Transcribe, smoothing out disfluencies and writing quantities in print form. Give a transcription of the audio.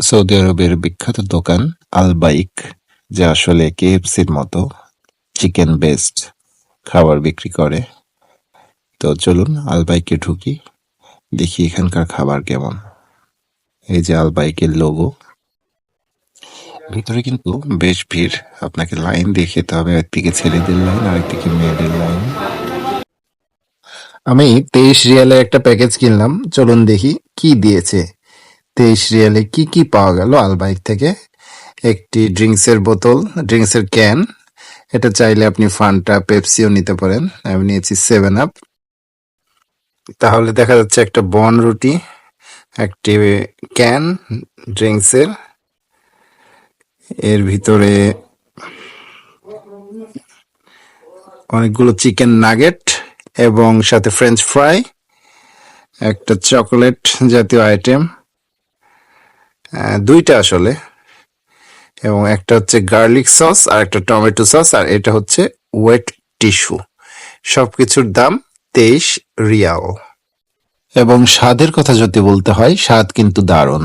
Saudi আরবের বিখ্যাত দোকান আল বাইক, যা আসলে কেএফসির মতো চিকেন বেসড খাবার বিক্রি করে। তো চলুন আল বাইকে ঢুকি, দেখি এখানকার খাবার কেমন। এই যে আল বাইকের লোগো। ভিতরে কিন্তু বেশ ভিড়, আপনাকে লাইন দিয়ে খেতে হবে। একদিকে ছেলেদের লাইন, আরেকদিকে মেয়েদের লাইন। আমি 23 রিয়ালের একটা প্যাকেজ কিনলাম, চলুন দেখি কি দিয়েছে। 23 রিয়ালে কি কি পাওয়া গেল আল বাইক থেকে। একটি ড্রিঙ্কসের বোতল, ড্রিঙ্কসের ক্যান, এটা চাইলে আপনি ফান্টা পেপসিও নিতে পারেন। আমি নিয়েছি 7 আপ। তাহলে দেখা যাচ্ছে একটা বন রুটি, একটি ক্যান ড্রিঙ্কসের, এর ভিতরে অনেকগুলো চিকেন নাগেট এবং সাথে ফ্রেঞ্চ ফ্রাই, একটা চকোলেট জাতীয় আইটেম, দুইটা আসলে, এবং একটা হচ্ছে গার্লিক সস আর একটা টমেটো সস, আর এটা হচ্ছে ওয়েট টিস্যু। সবকিছুর দাম 23 রিয়াল। এবং স্বাদের কথা যদি বলতে হয়, স্বাদ কিন্তু দারুণ।